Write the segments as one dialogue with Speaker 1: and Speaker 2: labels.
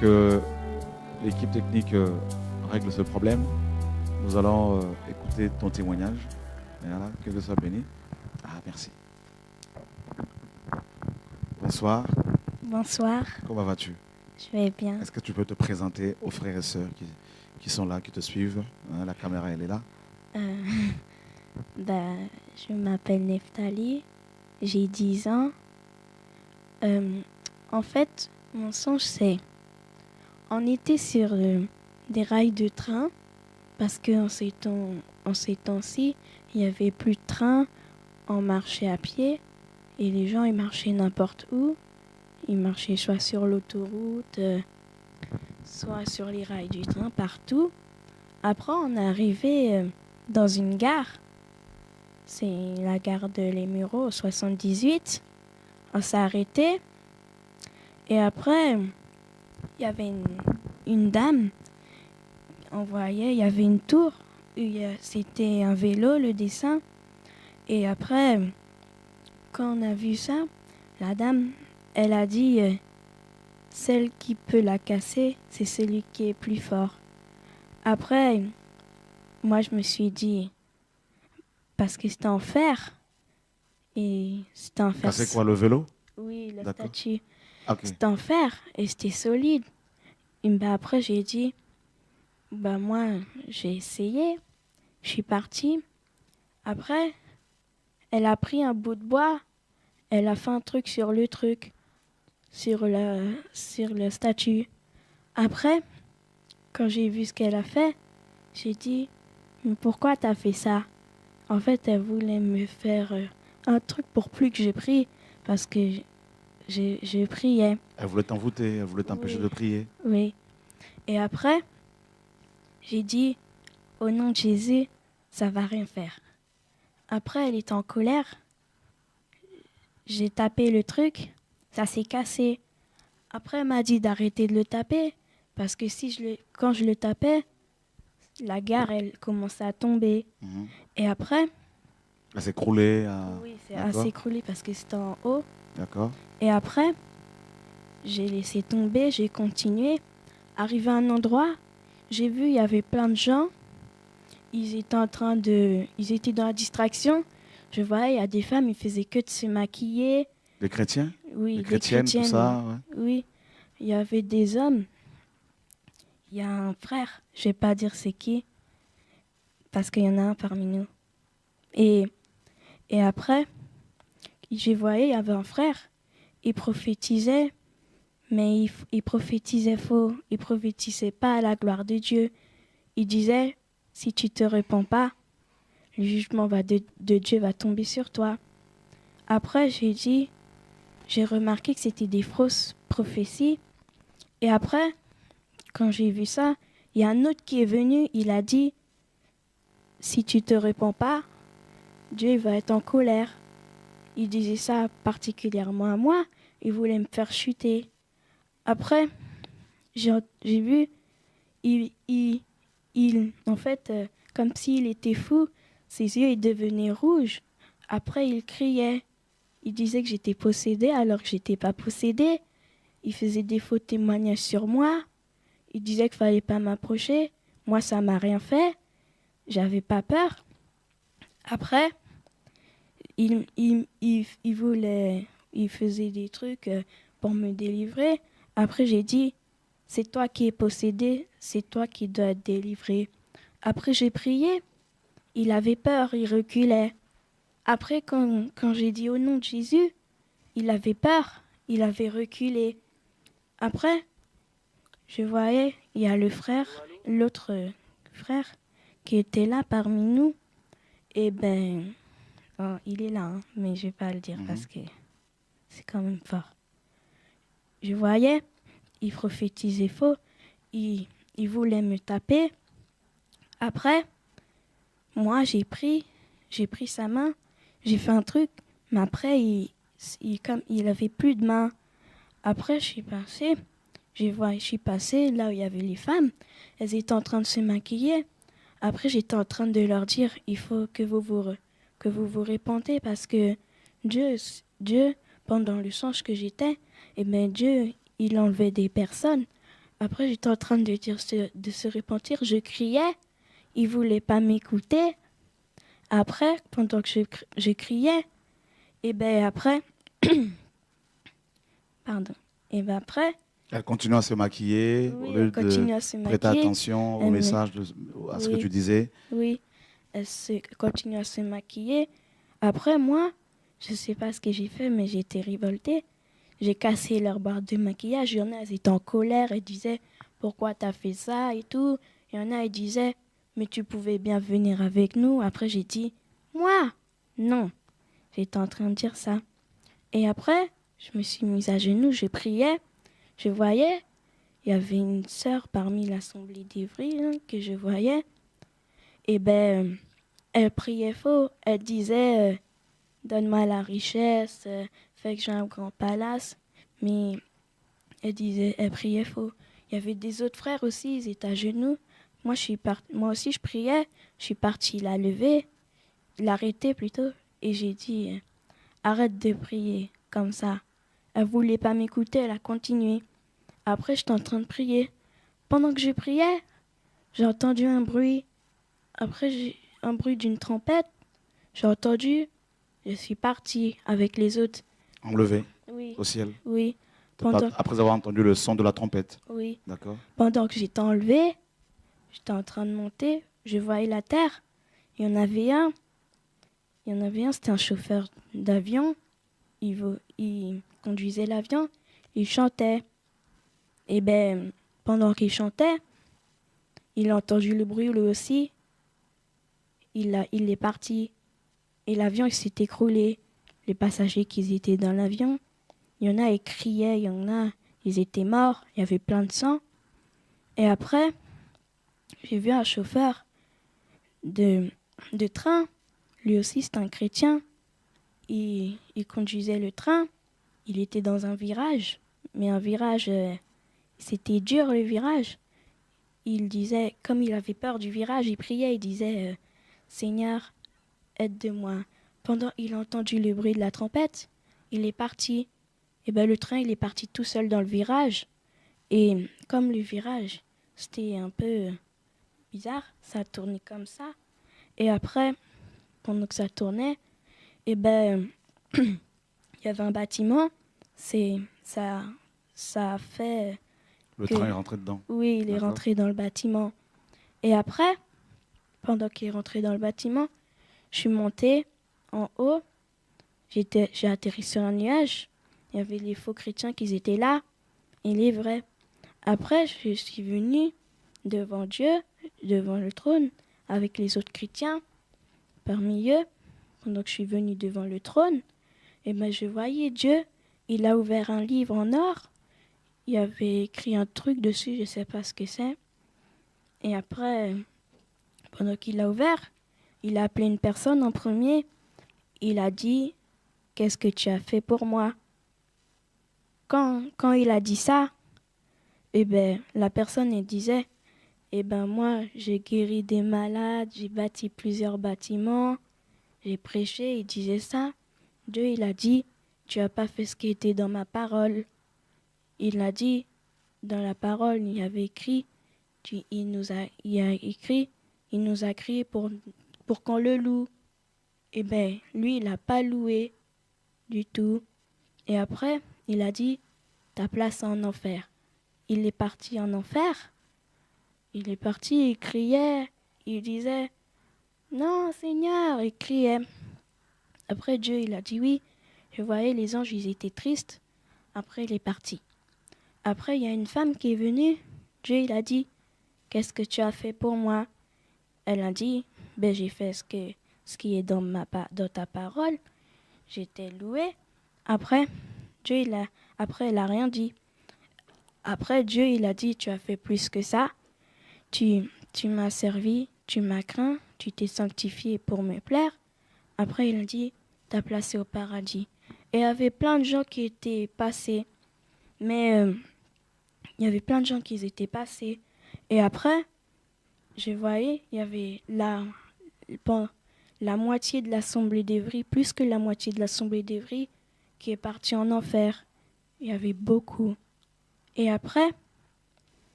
Speaker 1: que l'équipe technique règle ce problème, nous allons écouter ton témoignage. Et voilà, que Dieu soit béni. Ah, merci. Bonsoir.
Speaker 2: Bonsoir,
Speaker 1: Comment vas-tu?
Speaker 2: je vais bien.
Speaker 1: Est-ce que tu peux te présenter aux frères et sœurs qui sont là, qui te suivent? La caméra, elle est là.
Speaker 2: Euh, je m'appelle Neftali, j'ai 10 ans. En fait, mon songe, c'est... On était sur des rails de train parce qu'en ces temps-ci, il n'y avait plus de train, on marchait à pied et les gens, ils marchaient n'importe où. Ils marchaient soit sur l'autoroute, soit sur les rails du train, partout. Après, on est arrivé dans une gare. C'est la gare de Les Mureaux, 78. On s'est arrêté. Et après, il y avait une dame. On voyait, il y avait une tour. C'était un vélo, le dessin. Et après, quand on a vu ça, la dame, elle a dit celle qui peut la casser, c'est celui qui est plus fort. Après, moi, je me suis dit, parce que c'était en fer. Et c'était en fer.
Speaker 1: C'est quoi, le vélo?
Speaker 2: Oui, la
Speaker 1: D'accord.
Speaker 2: statue.
Speaker 1: Okay.
Speaker 2: C'était en fer et c'était solide. Et après, j'ai dit, moi, j'ai essayé. Je suis partie. Après, elle a pris un bout de bois. Elle a fait un truc sur le truc, sur la statue. Après, quand j'ai vu ce qu'elle a fait, j'ai dit, mais pourquoi t'as fait ça? En fait, elle voulait me faire un truc pour plus que j'ai pris parce que je priais.
Speaker 1: Elle voulait t'envoûter, elle voulait t'empêcher de prier.
Speaker 2: Oui. Et après, j'ai dit, au nom de Jésus, ça va rien faire. Après, elle était en colère. J'ai tapé le truc, ça s'est cassé. Après, elle m'a dit d'arrêter de le taper parce que quand je le tapais, la gare, elle commençait à tomber.
Speaker 1: Mm-hmm.
Speaker 2: Et après...
Speaker 1: Elle s'est écroulée.
Speaker 2: Oui, elle s'est écroulée parce que c'était en haut.
Speaker 1: D'accord.
Speaker 2: Et après, j'ai laissé tomber, j'ai continué. Arrivé à un endroit, j'ai vu, il y avait plein de gens. Ils étaient dans la distraction. Je voyais, il y a des femmes, ils faisaient que de se maquiller.
Speaker 1: Des chrétiens?
Speaker 2: Oui,
Speaker 1: des chrétiennes, tout ça, ouais.
Speaker 2: Oui, il y avait des hommes. Il y a un frère, je vais pas dire c'est qui, parce qu'il y en a un parmi nous. Et après, je voyais, il y avait un frère, il prophétisait, mais il prophétisait faux. Il prophétisait pas à la gloire de Dieu. Il disait, si tu te répands pas, le jugement de Dieu va tomber sur toi. Après, j'ai remarqué que c'était des fausses prophéties. Et après, quand j'ai vu ça, il y a un autre qui est venu, il a dit, si tu te répands pas, Dieu va être en colère. Il disait ça particulièrement à moi, il voulait me faire chuter. Après, j'ai vu, en fait, comme s'il était fou, ses yeux devenaient rouges. Après, il criait. Il disait que j'étais possédée alors que j'étais pas possédée. Il faisait des faux témoignages sur moi. Il disait qu'il fallait pas m'approcher. Moi, ça m'a rien fait. J'avais pas peur. Après, il faisait des trucs pour me délivrer. Après, j'ai dit, c'est toi qui es possédé, c'est toi qui dois être délivré. Après, j'ai prié. Il avait peur, il reculait. Après, quand j'ai dit au nom de Jésus, il avait peur, il avait reculé. Après, je voyais, il y a l'autre frère qui était là parmi nous. Et il est là, hein, mais je vais pas le dire parce que c'est quand même fort. Je voyais, il prophétisait faux, il voulait me taper. Après, moi, j'ai pris sa main, j'ai fait un truc, mais après, comme il avait plus de main. Après, je suis passée là où il y avait les femmes. Elles étaient en train de se maquiller. Après, j'étais en train de leur dire, il faut que vous vous répentez parce que Dieu, pendant le songe que j'étais, Dieu, il enlevait des personnes. Après, j'étais en train de dire de se repentir. Je criais. Il ne voulait pas m'écouter. Après, pendant que je criais, et ben après, pardon, et ben après,
Speaker 1: Elle continue à se maquiller au
Speaker 2: oui,
Speaker 1: lieu
Speaker 2: elle
Speaker 1: de
Speaker 2: continue à se
Speaker 1: prêter
Speaker 2: maquiller.
Speaker 1: attention au
Speaker 2: Elle me-
Speaker 1: message, à ce que
Speaker 2: oui,
Speaker 1: tu disais.
Speaker 2: oui, continue à se maquiller. Après, moi, je ne sais pas ce que j'ai fait, mais j'ai été révoltée. J'ai cassé leur barre de maquillage. Il y en a, elles étaient en colère. Elles disaient, pourquoi t'as fait ça et tout. Il y en a, elles disaient, mais tu pouvais bien venir avec nous. Après, j'ai dit, moi, non. J'étais en train de dire ça. Et après, je me suis mise à genoux, je priais. Je voyais, il y avait une sœur parmi l'assemblée d'Ivry que je voyais. Et ben, elle priait faux. Elle disait, donne-moi la richesse, fais que j'ai un grand palace. Mais elle priait faux. Il y avait des autres frères aussi, ils étaient à genoux. Moi aussi, je priais. Je suis partie la lever, l'arrêter plutôt. Et j'ai dit, arrête de prier comme ça. Elle voulait pas m'écouter, elle a continué. Après, j'étais en train de prier. Pendant que je priais, j'ai entendu un bruit. Après, j'ai un bruit d'une trompette. J'ai entendu, je suis partie avec les autres.
Speaker 1: Enlevé
Speaker 2: Oui,
Speaker 1: au ciel.
Speaker 2: oui. Pendant,
Speaker 1: Après avoir entendu le son de la trompette.
Speaker 2: oui.
Speaker 1: D'accord.
Speaker 2: Pendant que j'étais enlevée, j'étais en train de monter, je voyais la terre. Il y en avait un. C'était un chauffeur d'avion. Il conduisait l'avion. Il chantait. Et ben, pendant qu'il chantait, il a entendu le bruit lui aussi. Il est parti. Et l'avion, il s'est écroulé. Les passagers qui étaient dans l'avion, il y en a, ils criaient. Il y en a, ils étaient morts. Il y avait plein de sang. Et après, j'ai vu un chauffeur de train. Lui aussi, c'est un chrétien. Il conduisait le train. Il était dans un virage. Mais un virage, c'était dur le virage. Il disait, comme il avait peur du virage, il priait. Il disait, Seigneur, aide-moi. Pendant il a entendu le bruit de la trompette, il est parti. Et ben le train, il est parti tout seul dans le virage. Et comme le virage, c'était un peu bizarre, ça tournait comme ça. Et après, pendant que ça tournait, et ben il y avait un bâtiment. Ça a fait
Speaker 1: Le
Speaker 2: que
Speaker 1: train est rentré dedans.
Speaker 2: oui, il est
Speaker 1: D'accord.
Speaker 2: rentré dans le bâtiment. Et après, pendant qu'il est rentré dans le bâtiment, je suis montée en haut. J'ai atterri sur un nuage. Il y avait les faux chrétiens qui étaient là et les vrais. Après, je suis venue devant Dieu, devant le trône, avec les autres chrétiens. Parmi eux, pendant que je suis venue devant le trône, et ben je voyais Dieu. Il a ouvert un livre en or. Il y avait écrit un truc dessus, je ne sais pas ce que c'est. Et après, pendant qu'il l'a ouvert, il a appelé une personne en premier. Il a dit, qu'est-ce que tu as fait pour moi? Quand il a dit ça, eh ben, la personne elle disait, eh ben moi j'ai guéri des malades, j'ai bâti plusieurs bâtiments, j'ai prêché, il disait ça. Dieu il a dit, tu n'as pas fait ce qui était dans ma parole. Il a dit, dans la parole il y avait écrit, il nous a crié pour qu'on le loue. Eh ben lui il n'a pas loué du tout. Et après il a dit, ta place en enfer. Il est parti en enfer. Il est parti, il criait, il disait, non Seigneur, il criait. Après Dieu, il a dit oui. Je voyais les anges, ils étaient tristes. Après, il est parti. Après, il y a une femme qui est venue. Dieu, il a dit, qu'est-ce que tu as fait pour moi? Elle a dit, ben j'ai fait ce qui est dans ta parole. J'étais louée. Après, elle a rien dit. Après, Dieu, il a dit, tu as fait plus que ça. Tu m'as servi, tu m'as craint, tu t'es sanctifié pour me plaire. Après, il a dit, t'as placé au paradis. Et il y avait plein de gens qui étaient passés. Mais il y avait plein de gens qui étaient passés. Et après, je voyais, il y avait la moitié de l'assemblée d'Evry, plus que la moitié de l'assemblée d'Evry, qui est partie en enfer. Il y avait beaucoup. Et après,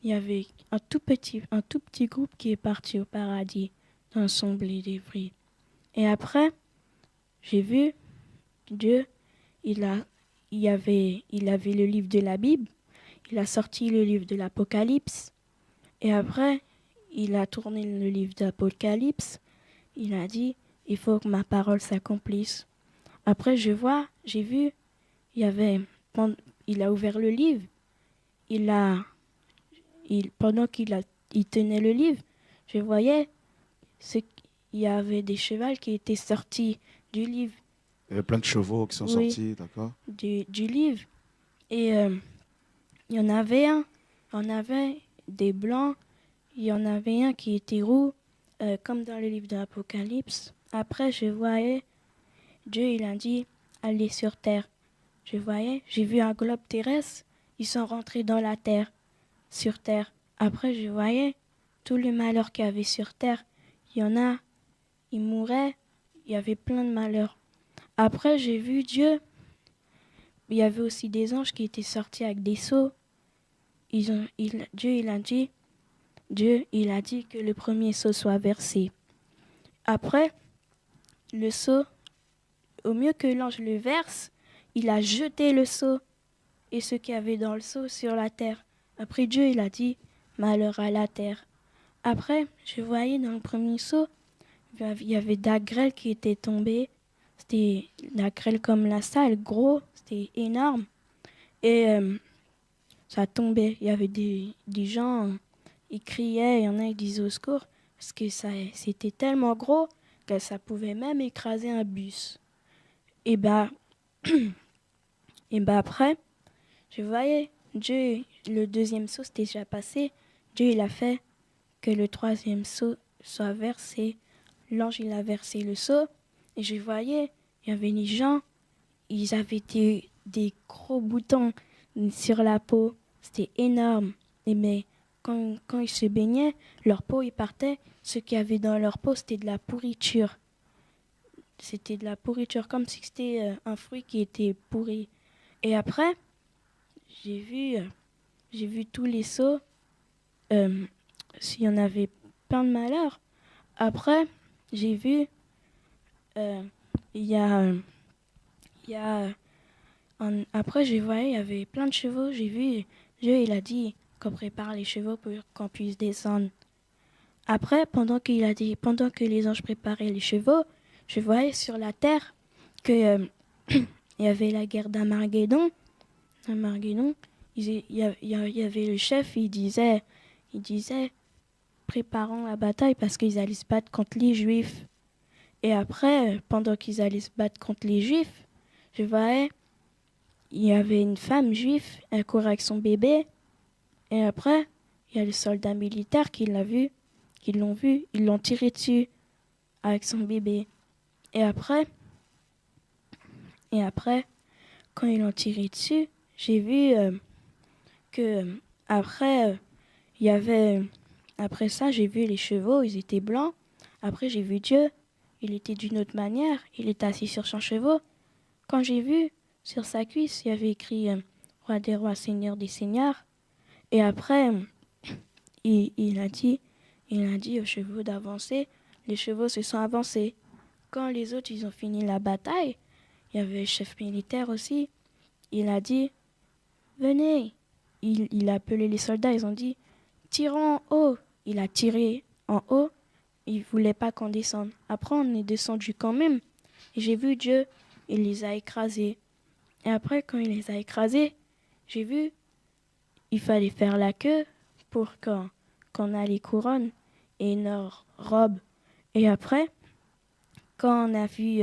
Speaker 2: il y avait un tout petit groupe qui est parti au paradis dans son blé des fruits. Et après, j'ai vu Dieu, il avait le livre de la Bible, il a sorti le livre de l'Apocalypse, et après, il a tourné le livre d'Apocalypse, il a dit, il faut que ma parole s'accomplisse. Après, j'ai vu, il a ouvert le livre, pendant il tenait le livre, je voyais, il y avait des chevaux qui étaient sortis du livre.
Speaker 1: Il y avait plein de chevaux qui sont
Speaker 2: Oui.
Speaker 1: sortis, d'accord?
Speaker 2: Du livre. Et il y en avait des blancs, il y en avait un qui était roux, comme dans le livre de l'Apocalypse. Après, je voyais, Dieu, il a dit, allez sur terre. J'ai vu un globe terrestre, ils sont rentrés dans la terre, sur terre. Après, je voyais tout le malheur qu'il y avait sur terre. Il y en a, ils mouraient, il y avait plein de malheurs. Après, j'ai vu Dieu. Il y avait aussi des anges qui étaient sortis avec des seaux. Dieu, il a dit que le premier seau soit versé. Après, le seau, au mieux que l'ange le verse, il a jeté le seau et ce qu'il y avait dans le seau sur la terre. Après, Dieu, il a dit, malheur à la terre. Après, je voyais dans le premier seau, il y avait de la grêle qui était tombée. C'était de la grêle comme la salle, gros, c'était énorme. Et ça tombait. Il y avait des gens, ils criaient, il y en a qui disaient au secours, parce que c'était tellement gros que ça pouvait même écraser un bus. Et après, je voyais, Dieu, le deuxième seau, c'était déjà passé. Dieu, il a fait que le troisième seau soit versé. L'ange, il a versé le seau. Et je voyais, il y avait les gens, ils avaient des gros boutons sur la peau. C'était énorme. Mais quand ils se baignaient, leur peau, ils partait. Ce qu'il y avait dans leur peau, c'était de la pourriture. C'était de la pourriture, comme si c'était un fruit qui était pourri. Et après, j'ai vu tous les seaux. S'il y en avait plein de malheurs. Après, j'ai vu, après, j'ai vu, il y avait plein de chevaux. J'ai vu, Dieu, il a dit qu'on prépare les chevaux pour qu'on puisse descendre. Après, pendant que les anges préparaient les chevaux, je voyais sur la terre que il y avait la guerre d'Armageddon. Il y avait le chef, il disait, préparons la bataille parce qu'ils allaient se battre contre les Juifs. Et après, pendant qu'ils allaient se battre contre les Juifs, je voyais, il y avait une femme juive, elle courait avec son bébé. Et après, il y a les soldats militaires qui l'ont vu, ils l'ont tiré dessus avec son bébé. Et après, quand ils l'ont tiré dessus, j'ai vu que après, après ça, j'ai vu les chevaux, ils étaient blancs. Après, j'ai vu Dieu, il était d'une autre manière, il était assis sur son cheval. Quand j'ai vu, sur sa cuisse, il y avait écrit Roi des rois, Seigneur des seigneurs. Et après, il a dit aux chevaux d'avancer. Les chevaux se sont avancés. Quand les autres ils ont fini la bataille, il y avait le chef militaire aussi. Il a dit, venez. Il a appelé les soldats, ils ont dit, tirons en haut. Il a tiré en haut, il ne voulait pas qu'on descende. Après, on est descendu quand même. Et j'ai vu Dieu, il les a écrasés. Et après, quand il les a écrasés, j'ai vu, il fallait faire la queue pour qu'on a les couronnes et leurs robes. Et après, quand on a vu,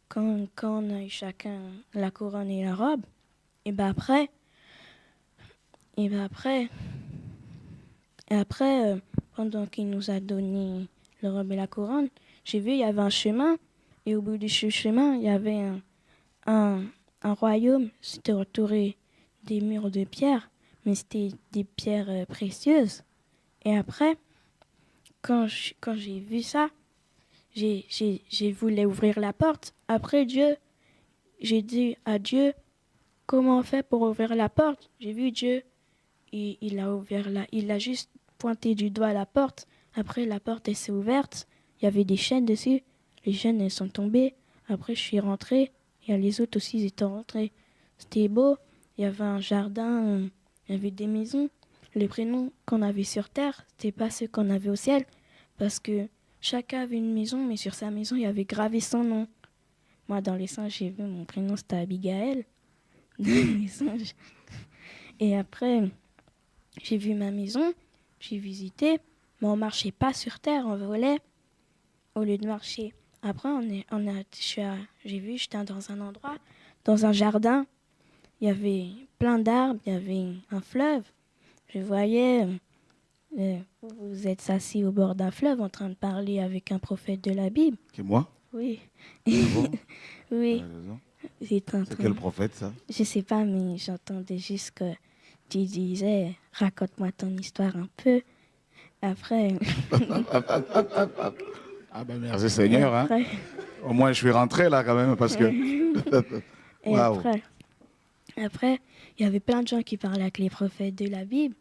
Speaker 2: quand on a eu chacun la couronne et la robe, et ben après, pendant qu'il nous a donné la robe et la couronne, j'ai vu, il y avait un chemin, et au bout du chemin, il y avait un royaume. C'était entouré des murs de pierre, mais c'était des pierres précieuses. Et après, quand j'ai vu ça, j'ai voulu ouvrir la porte. Après j'ai dit à Dieu, comment on fait pour ouvrir la porte? J'ai vu Dieu, il a ouvert il a juste pointé du doigt à la porte. Après, la porte, elle s'est ouverte. Il y avait des chaînes dessus. Les chaînes, elles sont tombées. Après, je suis rentrée. Et les autres aussi, ils étaient rentrés. C'était beau. Il y avait un jardin. Il y avait des maisons. Les prénoms qu'on avait sur Terre, c'était pas ceux qu'on avait au ciel. Parce que chacun avait une maison, mais sur sa maison, il y avait gravé son nom. Moi, dans les singes, j'ai vu mon prénom, c'était Abigail. Dans les singes. Et après, j'ai vu ma maison. J'ai visité. Mais on marchait pas sur terre, on volait au lieu de marcher. Après, j'ai vu, j'étais dans un endroit, dans un jardin. Il y avait plein d'arbres, il y avait un fleuve. Je voyais, vous êtes assis au bord d'un fleuve en train de parler avec un prophète de la Bible.
Speaker 1: Que moi?
Speaker 2: Oui.
Speaker 1: Ah bon?
Speaker 2: Oui.
Speaker 1: C'est quel prophète, ça?
Speaker 2: Je sais pas, mais j'entendais juste que tu disais, raconte-moi ton histoire un peu. Après.
Speaker 1: Ah ben merci Seigneur. Après... Hein. Au moins je suis rentré là quand même parce que.
Speaker 2: Et wow. Après, il y avait plein de gens qui parlaient avec les prophètes de la Bible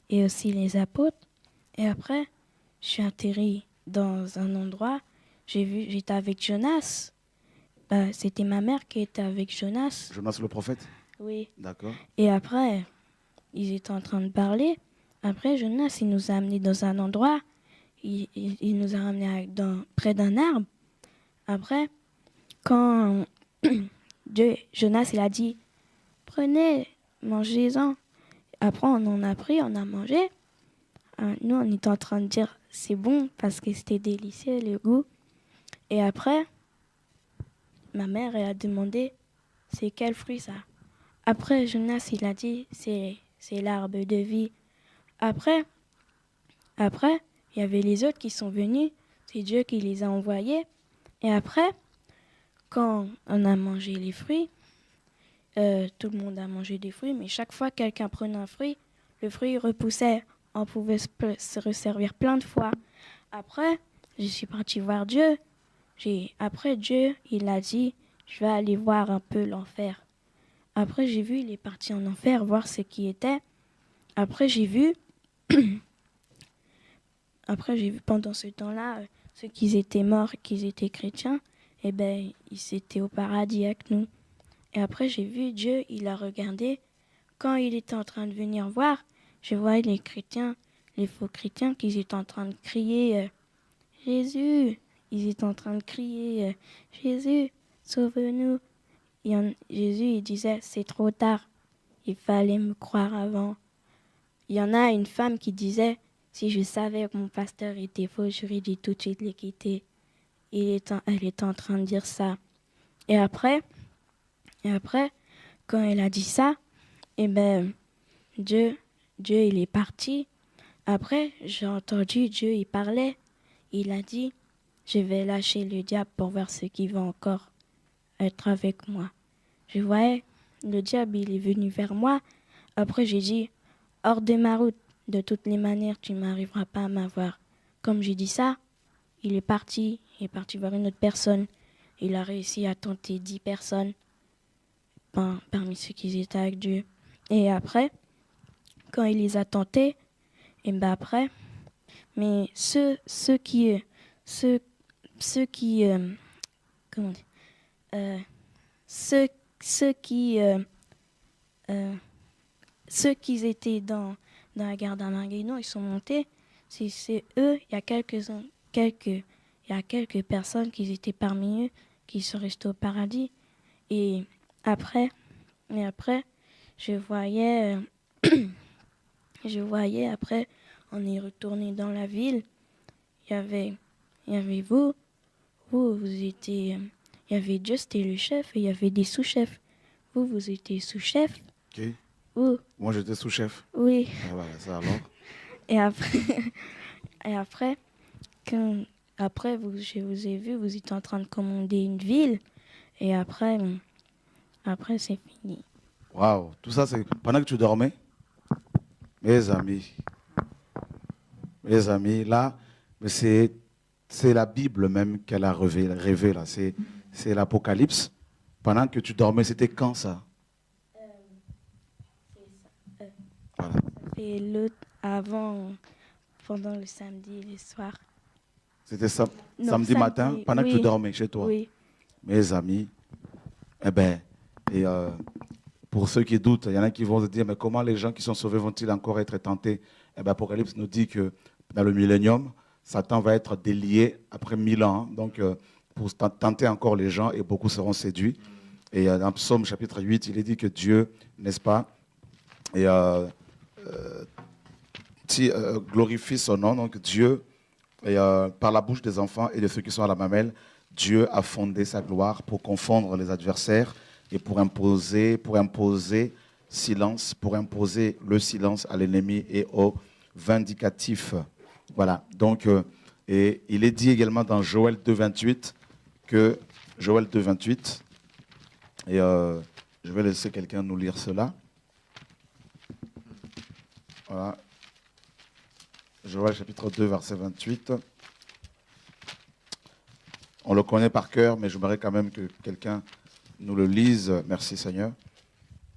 Speaker 2: et aussi les apôtres. Et après, je suis atterri dans un endroit. J'étais avec Jonas. C'était ma mère qui était avec Jonas.
Speaker 1: Jonas le prophète?
Speaker 2: Oui.
Speaker 1: D'accord.
Speaker 2: Et après, ils étaient en train de parler. Après, Jonas, il nous a amenés dans un endroit. Il nous a ramenés près d'un arbre. Après, quand Jonas, il a dit, prenez, mangez-en. Après, on en a pris, on a mangé. Nous, on était en train de dire, c'est bon, parce que c'était délicieux, le goût. Et après, ma mère, elle a demandé, c'est quel fruit ça? Après, Jonas, il a dit, c'est l'arbre de vie. Après, il y avait les autres qui sont venus. C'est Dieu qui les a envoyés. Et après, quand on a mangé les fruits, tout le monde a mangé des fruits, mais chaque fois que quelqu'un prenait un fruit, le fruit repoussait. On pouvait se resservir plein de fois. Après, je suis partie voir Dieu. Après, Dieu, il a dit, je vais aller voir un peu l'enfer. Après, j'ai vu, il est parti en enfer voir ce qui était. Après, j'ai vu pendant ce temps-là, ceux qui étaient morts, qui étaient chrétiens, eh ben, ils étaient au paradis avec nous. Et après, j'ai vu Dieu, il a regardé. Quand il était en train de venir voir, je voyais les chrétiens, les faux chrétiens, qui étaient en train de crier Jésus. Ils étaient en train de crier Jésus, sauve-nous. Jésus, il disait, c'est trop tard. Il fallait me croire avant. Il y en a une femme qui disait, si je savais que mon pasteur était faux, j'aurais dû tout de suite les quitter. Elle était en train de dire ça. Et après, quand elle a dit ça, eh ben, Dieu, il est parti. Après, j'ai entendu Dieu, il parlait. Il a dit, je vais lâcher le diable pour voir ce qui va encore être avec moi. Je voyais, le diable, il est venu vers moi. Après, j'ai dit, hors de ma route, de toutes les manières, tu n'arriveras pas à m'avoir. Comme j'ai dit ça, il est parti voir une autre personne. Il a réussi à tenter 10 personnes parmi ceux qui étaient avec Dieu. Et après, quand il les a tentés, et ben après, mais ceux qui étaient dans la gare d'Armageddon, ils sont montés. C'est eux, il y a quelques personnes qui étaient parmi eux, qui sont restés au paradis. Et après, je voyais après, on est retourné dans la ville. Il y avait vous étiez, il y avait Dieu, c'était le chef, et il y avait des sous-chefs. Vous étiez sous-chef.
Speaker 1: Ok. Moi, j'étais sous-chef.
Speaker 2: Oui.
Speaker 1: Ah, voilà, ça alors.
Speaker 2: Et après, je vous ai vu, vous étiez en train de commander une ville. Et après c'est fini.
Speaker 1: Waouh, tout ça, c'est pendant que tu dormais? Mes amis, là, c'est la Bible même qu'elle a rêvé là. C'est l'Apocalypse. Pendant que tu dormais, c'était quand ça?
Speaker 2: C'est ça.
Speaker 1: Voilà.
Speaker 2: Ça Et l'autre avant, pendant le samedi, le soir.
Speaker 1: C'était
Speaker 2: Non,
Speaker 1: samedi matin, pendant que tu
Speaker 2: oui,
Speaker 1: dormais chez toi.
Speaker 2: Oui.
Speaker 1: Mes amis, eh ben, et pour ceux qui doutent, il y en a qui vont se dire, mais comment les gens qui sont sauvés vont-ils encore être tentés? Eh ben, Apocalypse nous dit que dans le millénium, Satan va être délié après 1000 ans. Donc, pour tenter encore les gens, et beaucoup seront séduits. Et dans Psaume chapitre 8, il est dit que Dieu, n'est-ce pas, et, glorifie son nom. Donc, Dieu, et, par la bouche des enfants et de ceux qui sont à la mamelle, Dieu a fondé sa gloire pour confondre les adversaires et pour imposer silence, pour imposer le silence à l'ennemi et aux vindicatifs. Voilà. Donc, et il est dit également dans Joël 2,28 que Joël 2,28, et je vais laisser quelqu'un nous lire cela. Voilà. Joël chapitre 2, verset 28. On le connaît par cœur, mais j'aimerais quand même que quelqu'un nous le lise. Merci Seigneur.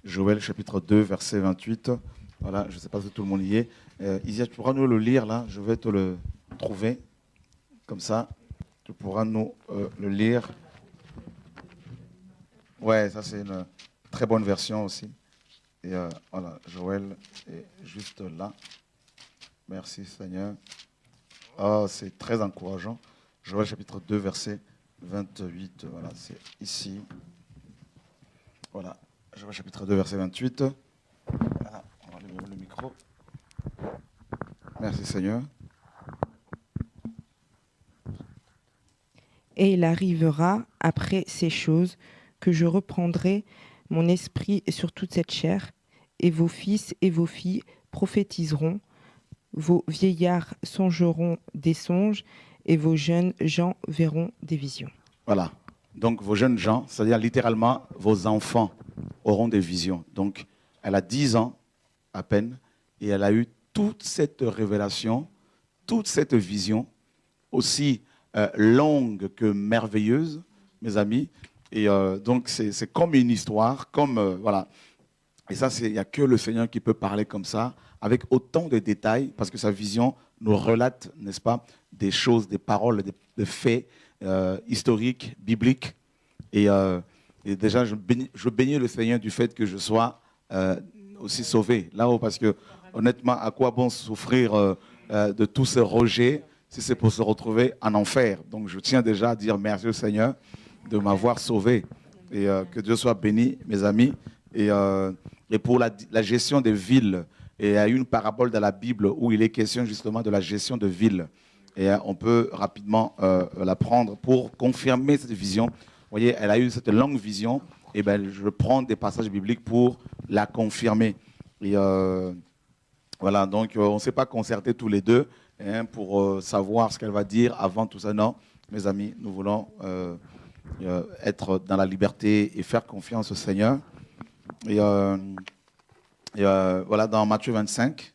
Speaker 1: Joël chapitre 2, verset 28. Voilà, je ne sais pas si tout le monde y est. Isia, tu pourras nous le lire là. Je vais te le trouver. Comme ça, tu pourras nous le lire. Ouais, ça c'est une très bonne version aussi. Et voilà, Joël est juste là. Merci Seigneur. Oh, c'est très encourageant. Joël chapitre 2, verset 28. Voilà, c'est ici. Voilà, Joël chapitre 2, verset 28. Voilà, on va lever le micro. Merci Seigneur.
Speaker 3: Et il arrivera après ces choses que je reprendrai mon esprit sur toute cette chair, et vos fils et vos filles prophétiseront, vos vieillards songeront des songes, et vos jeunes gens verront des visions.
Speaker 1: Voilà. Donc vos jeunes gens, c'est-à-dire littéralement vos enfants auront des visions. Donc elle a 10 ans à peine et elle a eu toute cette révélation, toute cette vision, aussi longue que merveilleuse, mes amis. Et donc c'est comme une histoire, comme voilà. Et ça, il n'y a que le Seigneur qui peut parler comme ça, avec autant de détails, parce que sa vision nous relate, n'est-ce pas, des choses, des paroles, des faits historiques, bibliques. Et déjà, je bénis le Seigneur du fait que je sois aussi sauvé là-haut, parce que honnêtement, à quoi bon souffrir de tous ces rejets si c'est pour se retrouver en enfer? Donc je tiens déjà à dire merci au Seigneur de m'avoir sauvé. Et que Dieu soit béni, mes amis. Et pour la gestion des villes, et il y a une parabole dans la Bible où il est question justement de la gestion de villes. Et on peut rapidement la prendre pour confirmer cette vision. Vous voyez, elle a eu cette longue vision. Et ben, je prends des passages bibliques pour la confirmer. Et voilà, donc on ne s'est pas concerté tous les deux pour savoir ce qu'elle va dire avant tout ça. Non, mes amis, nous voulons être dans la liberté et faire confiance au Seigneur. Et voilà, dans Matthieu 25,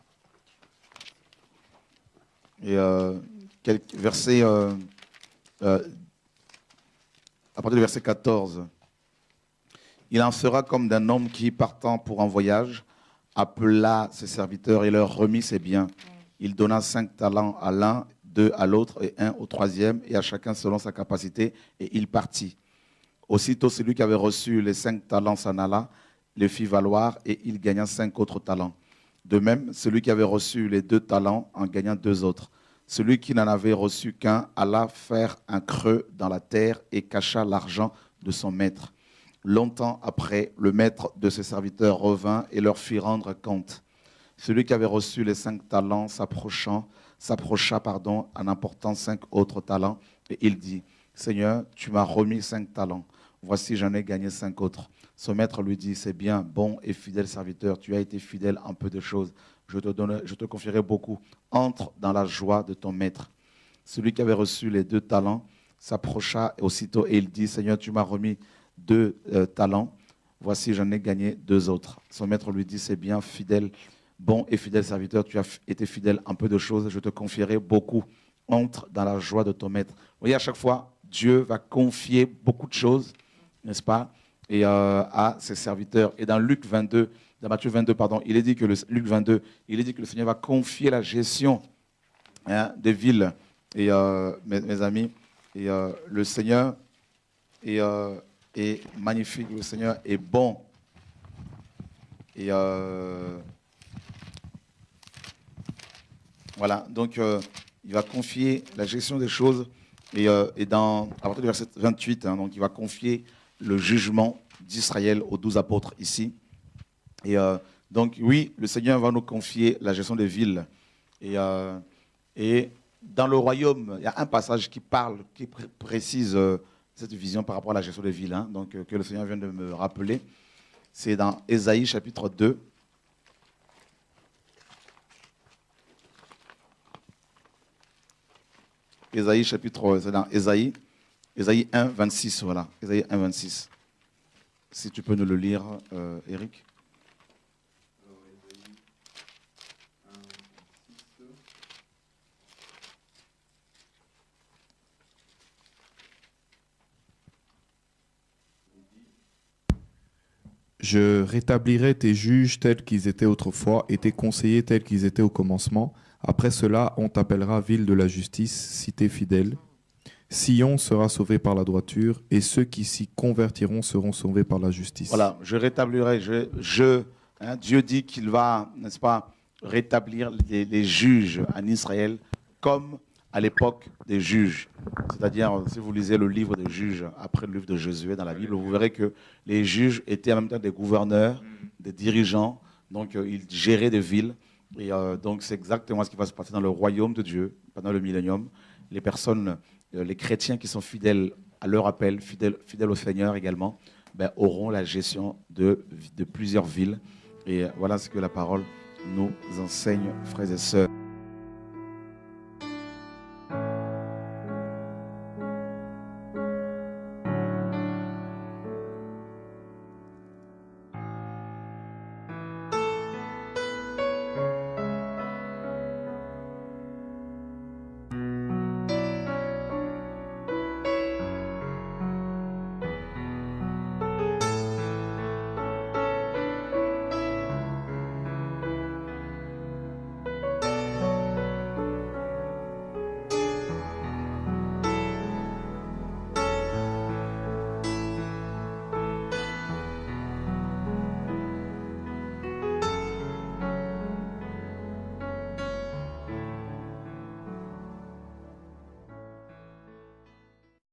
Speaker 1: et quelques versets, à partir du verset 14, il en sera comme d'un homme qui, partant pour un voyage, appela ses serviteurs et leur remit ses biens. Il donna 5 talents à l'un, 2 à l'autre et 1 au troisième, et à chacun selon sa capacité, et il partit. Aussitôt, celui qui avait reçu les 5 talents s'en alla, le fit valoir, et il gagna 5 autres talents. De même, celui qui avait reçu les 2 talents en gagna 2 autres. Celui qui n'en avait reçu qu'un alla faire un creux dans la terre et cacha l'argent de son maître. Longtemps après, le maître de ses serviteurs revint et leur fit rendre compte. Celui qui avait reçu les 5 talents s'approcha en apportant 5 autres talents, et il dit, « Seigneur, tu m'as remis 5 talents. Voici, j'en ai gagné 5 autres. » Son maître lui dit, « C'est bien, bon et fidèle serviteur, tu as été fidèle en peu de choses. Je te confierai beaucoup. Entre dans la joie de ton maître. » Celui qui avait reçu les 2 talents s'approcha aussitôt et il dit, « Seigneur, tu m'as remis 2 talents. Voici, j'en ai gagné 2 autres. » Son maître lui dit, « C'est bien, fidèle, bon et fidèle serviteur, tu as été fidèle en peu de choses, je te confierai beaucoup. Entre dans la joie de ton maître. » Vous voyez, à chaque fois, Dieu va confier beaucoup de choses, n'est-ce pas, et à ses serviteurs. Et dans Luc 22, dans Matthieu 22, pardon, il est dit que Luc 22, il est dit que le Seigneur va confier la gestion des villes. Et mes amis, et le Seigneur est magnifique, le Seigneur est bon. Et voilà, donc il va confier la gestion des choses. Et à partir du verset 28, donc il va confier le jugement d'Israël aux 12 apôtres ici. Et donc oui, le Seigneur va nous confier la gestion des villes. Et dans le royaume, il y a un passage qui parle, qui précise cette vision par rapport à la gestion des villes, donc, que le Seigneur vient de me rappeler. C'est dans Ésaïe chapitre 2. Ésaïe chapitre, c'est dans Ésaïe 1, 26, voilà. Ésaïe 1, 26. Si tu peux nous le lire, Eric.
Speaker 4: Je rétablirai tes juges tels qu'ils étaient autrefois et tes conseillers tels qu'ils étaient au commencement. Après cela, on t'appellera ville de la justice, cité fidèle. Sion sera sauvé par la droiture et ceux qui s'y convertiront seront sauvés par la justice.
Speaker 1: Voilà, je rétablirai. Dieu dit qu'il va, n'est-ce pas, rétablir les juges en Israël comme à l'époque des juges. C'est-à-dire, si vous lisez le livre des juges, après le livre de Josué dans la Bible, vous verrez que les juges étaient en même temps des gouverneurs, des dirigeants, donc ils géraient des villes. Et donc c'est exactement ce qui va se passer dans le royaume de Dieu, pendant le millénium. Les personnes, les chrétiens qui sont fidèles à leur appel, fidèles au Seigneur également, auront la gestion de plusieurs villes. Et voilà ce que la parole nous enseigne, frères et sœurs.